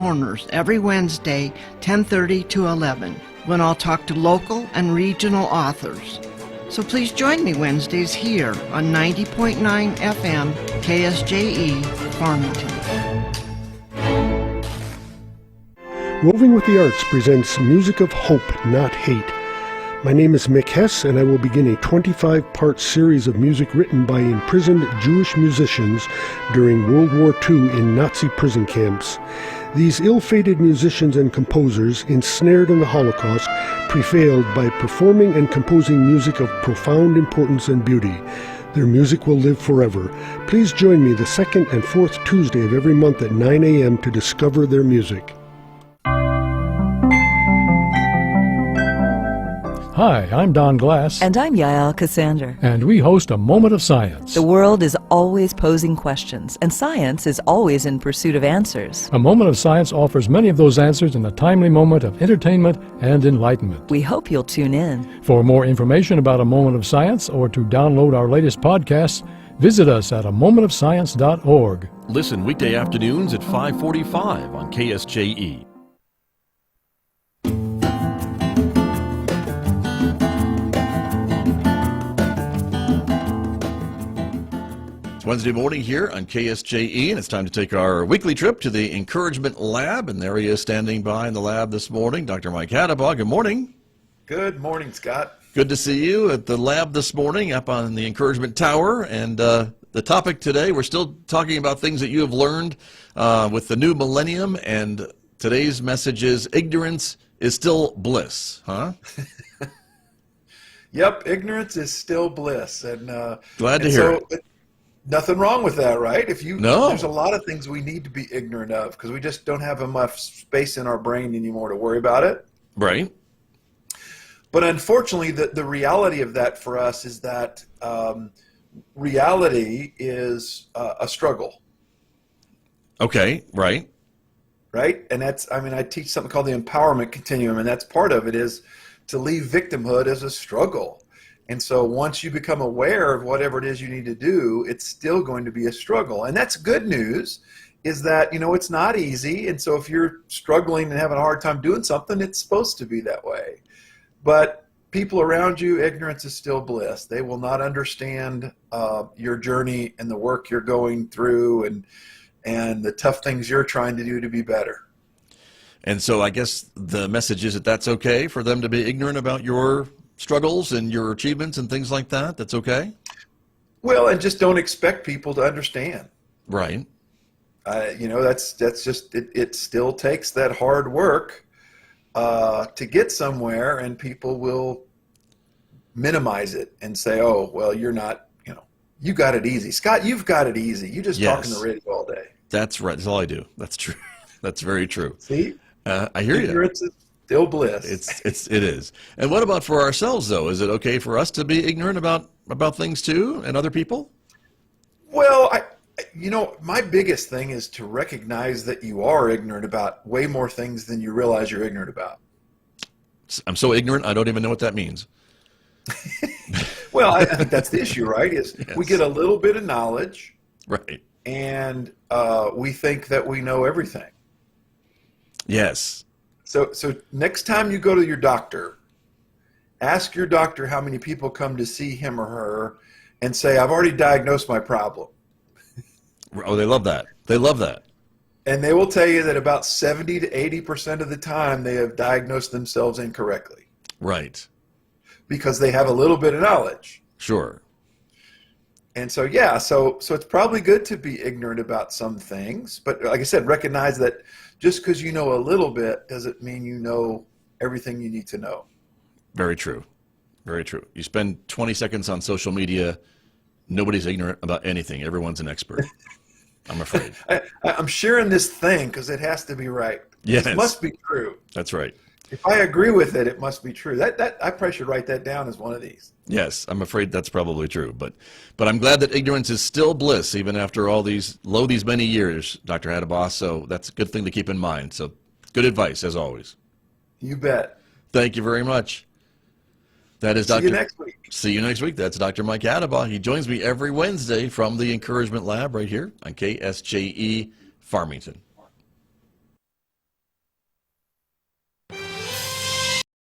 Corners every Wednesday, 10:30 to 11, when I'll talk to local and regional authors. So please join me Wednesdays here on 90.9 FM KSJE Farmington. Roving with the Arts presents Music of Hope, Not Hate. My name is Mick Hess, and I will begin a 25-part series of music written by imprisoned Jewish musicians during World War II in Nazi prison camps. These ill-fated musicians and composers, ensnared in the Holocaust, prevailed by performing and composing music of profound importance and beauty. Their music will live forever. Please join me the second and fourth Tuesday of every month at 9 a.m. to discover their music. Hi, I'm Don Glass. And I'm Yael Cassander. And we host A Moment of Science. The world is always posing questions, and science is always in pursuit of answers. A Moment of Science offers many of those answers in a timely moment of entertainment and enlightenment. We hope you'll tune in. For more information about A Moment of Science or to download our latest podcasts, visit us at amomentofscience.org. Listen weekday afternoons at 5:45 on KSJE. Wednesday morning here on KSJE, and it's time to take our weekly trip to the Encouragement Lab, and there he is standing by in the lab this morning, Dr. Mike Hattabaugh. Good morning. Good morning, Scott. Good to see you at the lab this morning up on the Encouragement Tower, and the topic today, we're still talking about things that you have learned with the new millennium, and today's message is ignorance is still bliss, huh? Yep, ignorance is still bliss, and glad to hear it. Nothing wrong with that, right? No. There's a lot of things we need to be ignorant of because we just don't have enough space in our brain anymore to worry about it. Right. But unfortunately, the reality of that for us is that reality is a struggle. Okay, right. Right? And I teach something called the empowerment continuum, and that's part of it is to leave victimhood as a struggle. And so once you become aware of whatever it is you need to do, it's still going to be a struggle. And that's good news, is that, it's not easy. And so if you're struggling and having a hard time doing something, it's supposed to be that way. But people around you, ignorance is still bliss. They will not understand your journey and the work you're going through and the tough things you're trying to do to be better. And so I guess the message is that that's okay for them to be ignorant about your struggles and your achievements and things like that. That's okay? Well, and just don't expect people to understand. Right. That's just, it still takes that hard work to get somewhere, and people will minimize it and say, oh, well, you're not, you got it easy. Scott, you've got it easy. You just talk on the radio all day. That's right. That's all I do. That's true. That's very true. See? I hear you. Ignorance is still bliss. It is. And what about for ourselves, though? Is it okay for us to be ignorant about things too, and other people? Well, my biggest thing is to recognize that you are ignorant about way more things than you realize you're ignorant about. I'm so ignorant, I don't even know what that means. Well, I think that's the issue, right? Is yes. We get a little bit of knowledge, right, and we think that we know everything. Yes. So next time you go to your doctor, ask your doctor how many people come to see him or her and say, I've already diagnosed my problem. Oh, they love that. They love that. And they will tell you that about 70 to 80% of the time they have diagnosed themselves incorrectly. Right. Because they have a little bit of knowledge. Sure. And so, so it's probably good to be ignorant about some things. But like I said, recognize that just because you know a little bit doesn't mean you know everything you need to know. Very true. Very true. You spend 20 seconds on social media, nobody's ignorant about anything. Everyone's an expert. I'm afraid. I'm sharing this thing because it has to be right. Yes. It must be true. That's right. If I agree with it, it must be true. That I probably should write that down as one of these. Yes, I'm afraid that's probably true. But I'm glad that ignorance is still bliss, even after all these many years, Dr. Hattabaugh. So that's a good thing to keep in mind. So good advice, as always. You bet. Thank you very much. That is Dr. See you next week. See you next week. That's Dr. Mike Hattabaugh. He joins me every Wednesday from the Encouragement Lab right here on KSJE Farmington.